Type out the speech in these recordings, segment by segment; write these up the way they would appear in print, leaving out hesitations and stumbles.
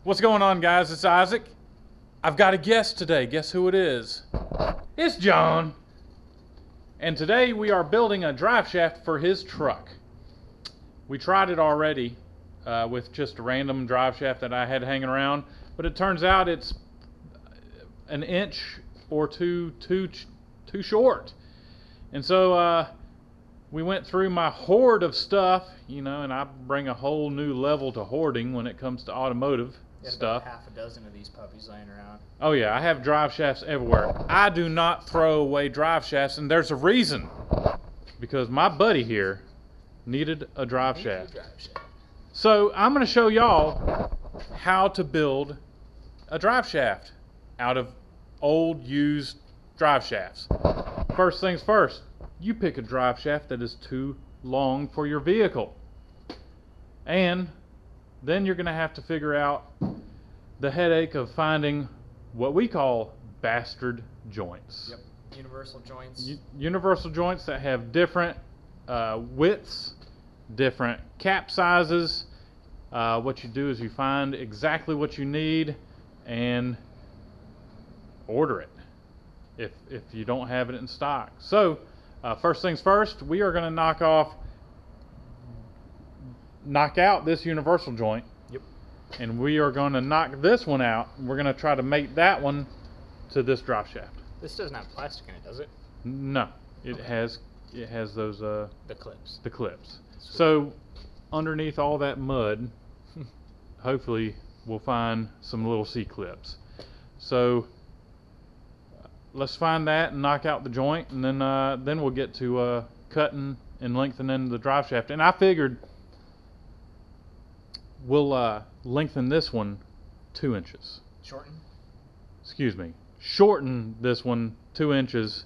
What's going on, guys? It's Isaac. I've got a guest today. Guess who it is? It's John. And today we are building a drive shaft for his truck. We tried it already with just a random drive shaft that I had hanging around, but it turns out it's an inch or two too short. And so we went through my hoard of stuff, you know, and I bring a whole new level to hoarding when it comes to automotive stuff. About half a dozen of these puppies laying around. Oh yeah, I have drive shafts everywhere. I do not throw away drive shafts, and there's a reason. Because my buddy here needed a drive shaft. So I'm going to show y'all how to build a drive shaft out of old used drive shafts. First things first, you pick a drive shaft that is too long for your vehicle. And then you're going to have to figure out the headache of finding what we call bastard joints. Yep, universal joints. Universal joints that have different widths, different cap sizes. What you do is you find exactly what you need and order it if you don't have it in stock. So first things first, we are going to knock out this universal joint. Yep. And we are going to knock this one out. We're going to try to mate that one to this drive shaft. This doesn't have plastic in it, does it? No, it has those the clips. The clips. Sweet. So underneath all that mud, hopefully we'll find some little C-clips. So let's find that and knock out the joint, and then we'll get to cutting and lengthening the drive shaft. And I figured we'll lengthen this one 2 inches. Shorten? Excuse me. Shorten this one 2 inches,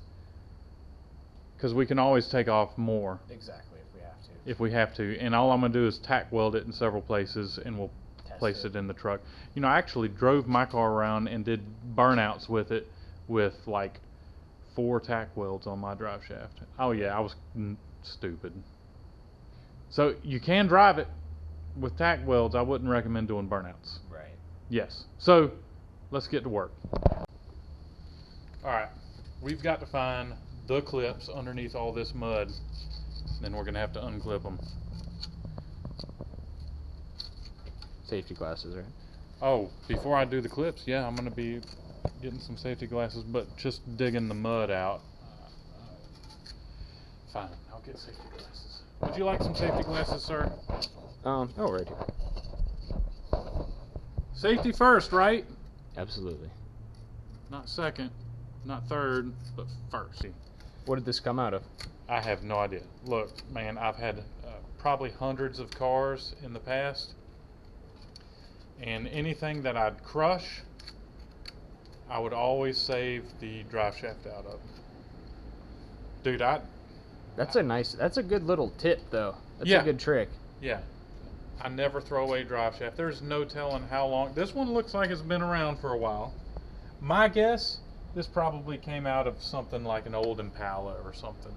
because we can always take off more. Exactly, if we have to. If we have to. And all I'm going to do is tack weld it in several places, and we'll place it in the truck. You know, I actually drove my car around and did burnouts with it with like 4 tack welds on my drive shaft. Oh yeah, I was stupid. So you can drive it with tack welds. I wouldn't recommend doing burnouts. Right. Yes. So let's get to work. All right, we've got to find the clips underneath all this mud. Then we're going to have to unclip them. Safety glasses, right? Oh, before I do the clips, yeah, I'm going to be getting some safety glasses, but just digging the mud out. Fine, I'll get safety glasses. Would you like some safety glasses, sir? Oh, right here. Safety first, right? Absolutely. Not second, not third, but first. What did this come out of? I have no idea. Look, man, I've had probably hundreds of cars in the past, and anything that I'd crush, I would always save the drive shaft out of. Dude, That's a good little tip, though. That's Yeah. a good trick. Yeah, I never throw away drive shaft. There's no telling how long. This one looks like it's been around for a while. My guess, this probably came out of something like an old Impala or something.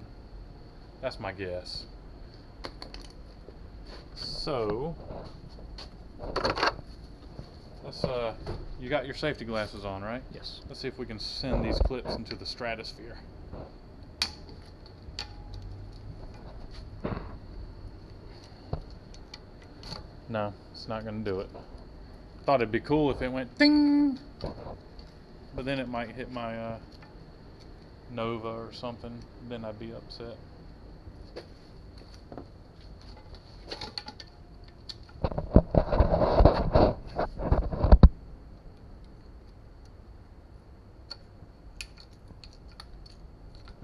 That's my guess. So, let's, you got your safety glasses on, right? Yes. Let's see if we can send these clips into the stratosphere. No, it's not going to do it. Thought it'd be cool if it went ding, but then it might hit my Nova or something. Then I'd be upset.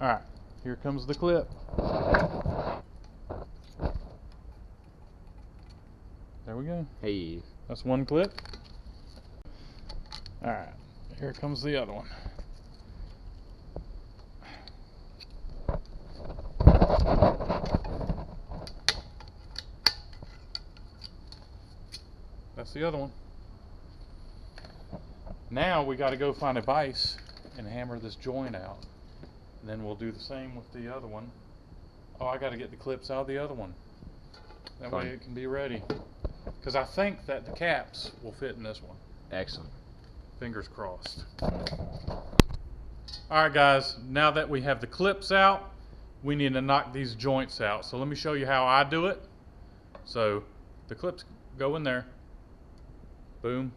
All right, here comes the clip. There we go. Hey. That's one clip. All right, here comes the other one. That's the other one. Now we got to go find a vise and hammer this joint out. Then we'll do the same with the other one. Oh, I got to get the clips out of the other one. That way it can be ready. Because I think that the caps will fit in this one. Excellent. Fingers crossed. Alright guys, now that we have the clips out, we need to knock these joints out. So let me show you how I do it. So the clips go in there. Boom.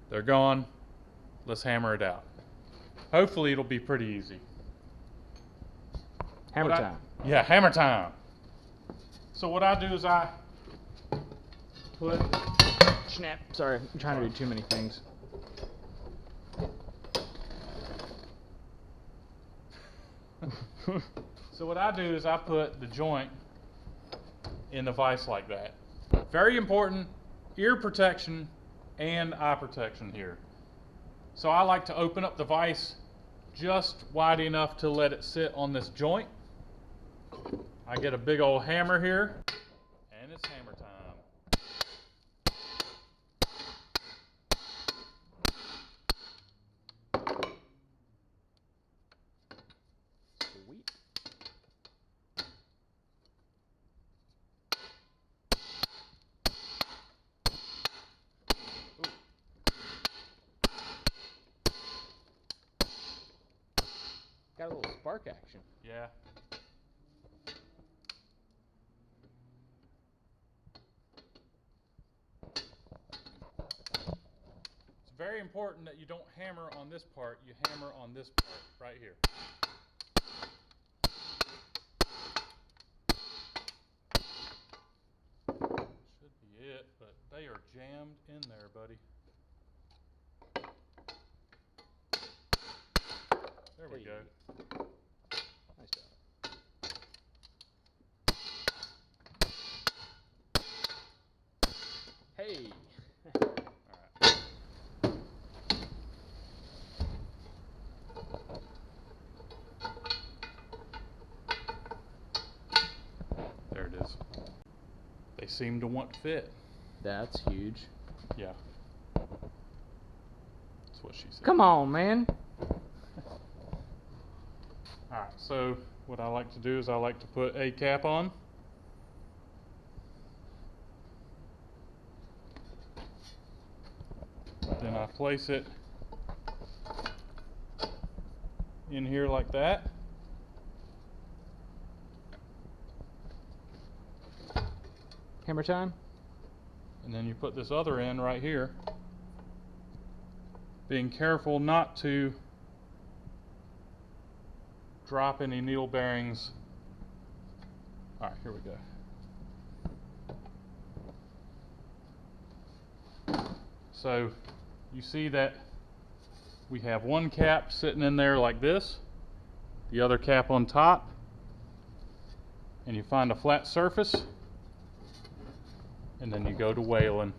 They're gone. Let's hammer it out. Hopefully it'll be pretty easy. Hammer time. Yeah, hammer time. So what I do is I put... Snap. Sorry, I'm trying to do too many things. So what I do is I put the joint in the vise like that. Very important, ear protection and eye protection here. So I like to open up the vise just wide enough to let it sit on this joint. I get a big old hammer here, and it's hammer time. Sweet. Got a little spark action. Yeah. It's very important that you don't hammer on this part, you hammer on this part right here. Should be it, but they are jammed in there, buddy. There we go. Nice job. Hey. Alright. There it is. They seem to want to fit. That's huge. Yeah. That's what she said. Come on, man. Alright, so what I like to do is I like to put a cap on. Then I place it in here like that. Hammer time. And then you put this other end right here. Being careful not to drop any needle bearings. Alright, here we go. So you see that we have one cap sitting in there like this, the other cap on top, and you find a flat surface, and then you go to whaling.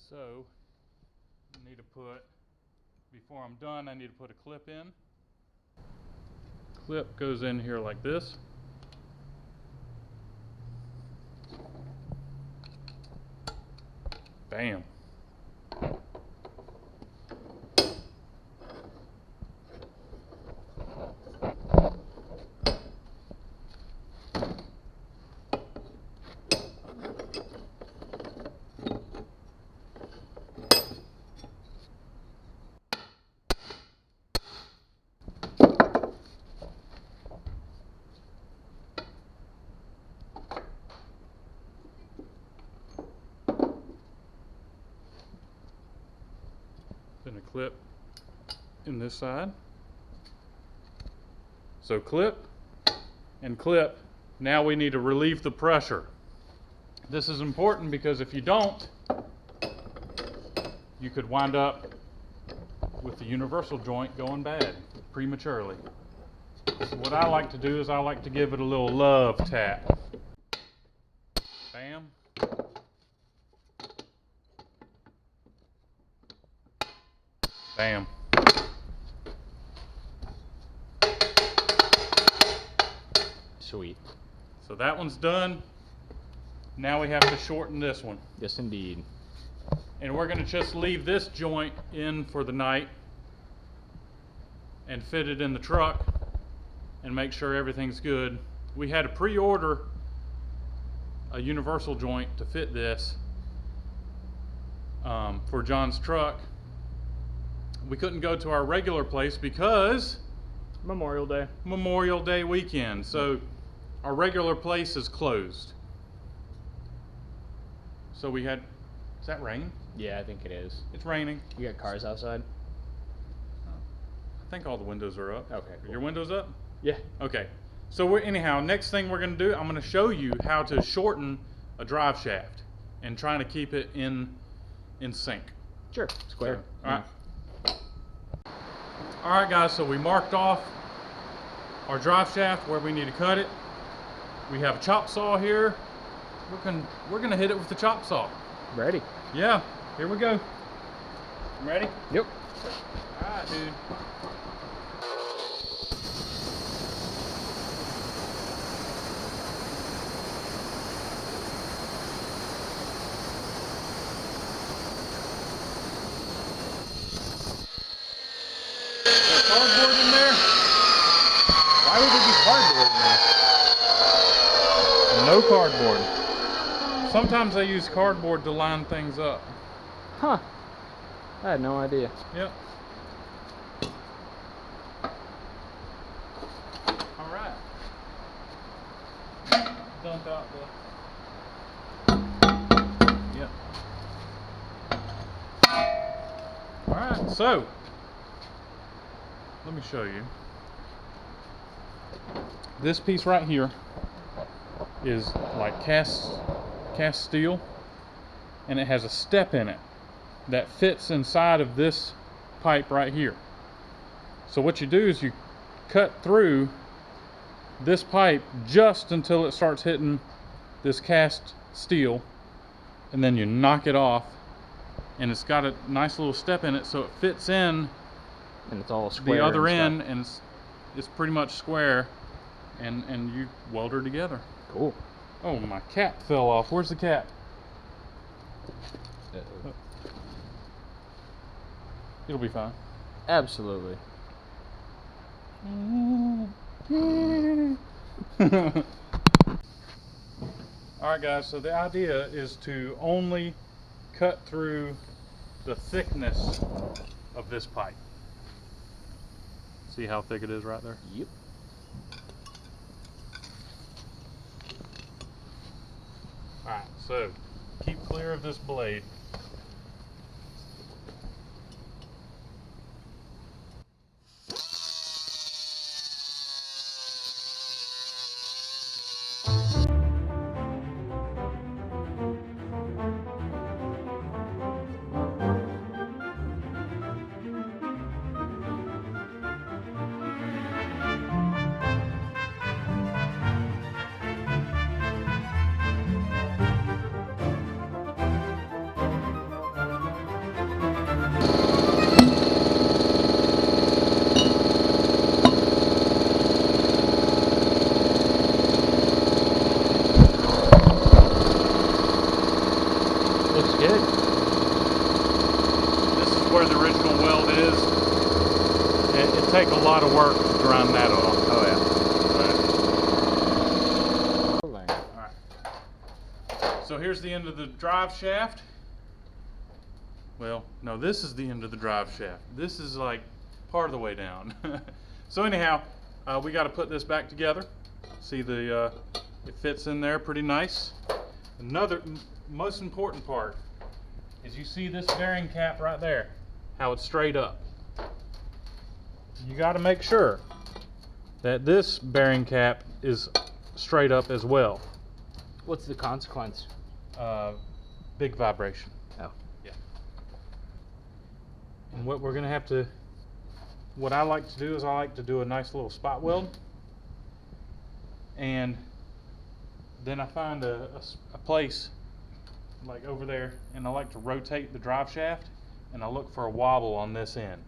So, I need to put, before I'm done, I need to put a clip in. Clip goes in here like this. Bam. Then a clip in this side. So clip and clip. Now we need to relieve the pressure. This is important because if you don't, you could wind up with the universal joint going bad prematurely. So what I like to do is I like to give it a little love tap. Bam. Bam. Sweet. So that one's done. Now we have to shorten this one. Yes, indeed. And we're going to just leave this joint in for the night. and fit it in the truck and make sure everything's good. We had to pre-order a universal joint to fit this for John's truck. We couldn't go to our regular place because Memorial Day weekend, so our regular place is closed. So we had, is that rain? Yeah, I think it is. It's raining. You got cars outside? I think all the windows are up. Okay, Are cool. your windows up? Yeah. Okay. So anyhow, next thing we're going to do, I'm going to show you how to shorten a drive shaft and trying to keep it in sync. Sure. Square. So, all right. All right, guys. So we marked off our drive shaft where we need to cut it. We have a chop saw here. We're gonna hit it with the chop saw. Ready? Yeah. Here we go. You ready? Yep. All right, dude. Cardboard in there? Why would there be cardboard in there? No cardboard. Sometimes they use cardboard to line things up. Huh. I had no idea. Yep. All right. Dump out the. Yep. All right. So let me show you. This piece right here is like cast steel, and it has a step in it that fits inside of this pipe right here. So what you do is you cut through this pipe just until it starts hitting this cast steel, and then you knock it off, and it's got a nice little step in it so it fits in And it's all square. the other and end, and it's pretty much square, and you weld her together. Cool. Oh, my cap fell off. Where's the cap? It'll be fine. Absolutely. Alright guys, so the idea is to only cut through the thickness of this pipe. See how thick it is right there? Yep. Alright, so keep clear of this blade. Looks good. This is where the original weld is. It'd take a lot of work to grind that off. Oh yeah. Alright. So here's the end of the drive shaft. Well, no, this is the end of the drive shaft. This is like part of the way down. So anyhow, we got to put this back together. See it fits in there pretty nice. Another most important part is you see this bearing cap right there, how it's straight up. You got to make sure that this bearing cap is straight up as well. What's the consequence? Big vibration. Oh. Yeah. And what we're gonna have to, what I like to do is I like to do a nice little spot weld, and then I find a place like over there, and I like to rotate the drive shaft, and I look for a wobble on this end.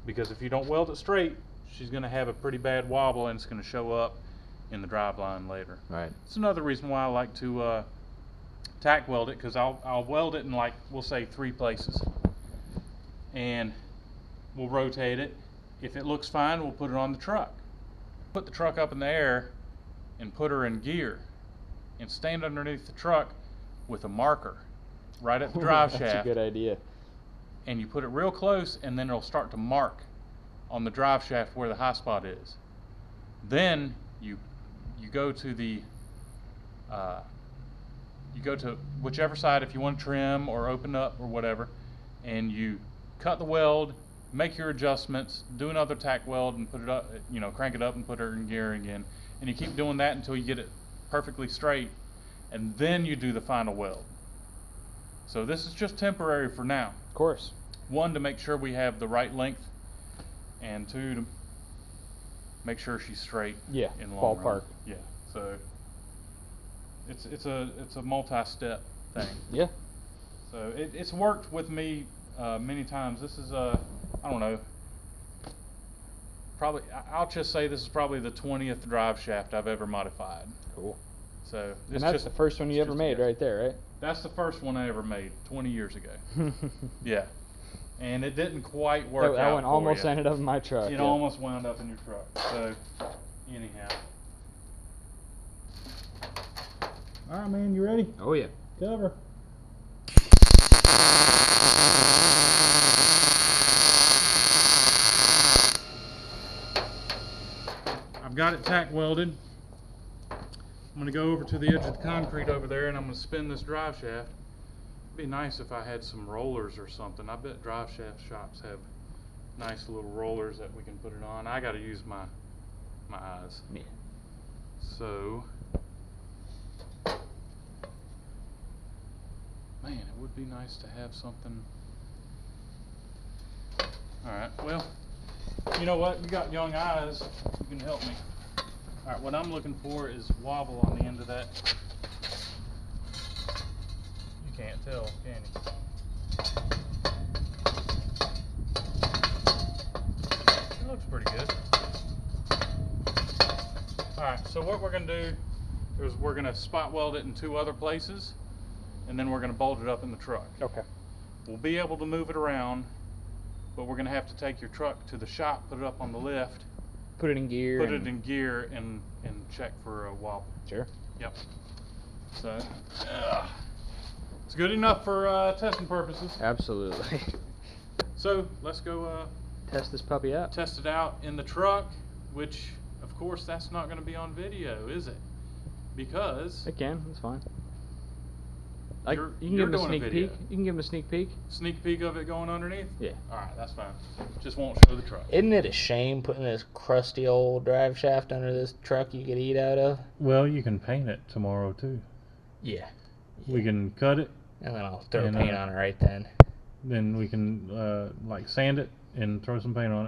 Because if you don't weld it straight, she's going to have a pretty bad wobble, and it's going to show up in the drive line later. Right. It's another reason why I like to tack weld it, because I'll weld it in, like, we'll say 3 places, and we'll rotate it, If it looks fine, we'll put it on the truck. Put the truck up in the air and put her in gear and stand underneath the truck with a marker right at the drive shaft. That's a good idea. And you put it real close, and then it'll start to mark on the drive shaft where the high spot is. Then you go to the you go to whichever side, if you want to trim or open up or whatever, and you cut the weld, make your adjustments, do another tack weld and put it up, crank it up and put it in gear again, and you keep doing that until you get it perfectly straight, and then you do the final weld. So this is just temporary for now. Of course. One, to make sure we have the right length, and two, to make sure she's straight. Yeah, in long ballpark. run. Yeah, so it's a multi-step thing. Yeah. So it's worked with me many times. This is I don't know. Probably I'll just say this is probably the 20th drive shaft I've ever modified. Cool. So and that's the first one you ever made, right there, right? That's the first one I ever made 20 years ago. Yeah. And it didn't quite work out. That one almost you. ended up in my truck. It almost wound up in your truck. So, anyhow. All right, man, you ready? Oh, yeah. Cover. I've got it tack welded. I'm going to go over to the edge of the concrete over there, and I'm going to spin this drive shaft. It'd be nice if I had some rollers or something. I bet drive shaft shops have nice little rollers that we can put it on. I got to use my eyes. Yeah. So, man, it would be nice to have something. All right, well, you know what? You got young eyes. You can help me. All right, what I'm looking for is wobble on the end of that. You can't tell, can you? It looks pretty good. All right, so what we're going to do is we're going to spot weld it in 2 other places, and then we're going to bolt it up in the truck. Okay. We'll be able to move it around, but we're going to have to take your truck to the shop, put it up on the lift, put it in gear. Put it in gear and check for a wobble. Sure. Yep. So, it's good enough for testing purposes. Absolutely. So, let's go test this puppy out. Test it out in the truck, which, of course, that's not going to be on video, is it? Because... It can. It's fine. You can you're give him a doing sneak peek. You can give him a sneak peek. Sneak peek of it going underneath? Yeah. Alright, that's fine. Just won't show the truck. Isn't it a shame putting this crusty old drive shaft under this truck you could eat out of? Well, you can paint it tomorrow too. Yeah. We can cut it. And then I'll throw paint on it right then. Then we can like sand it and throw some paint on it.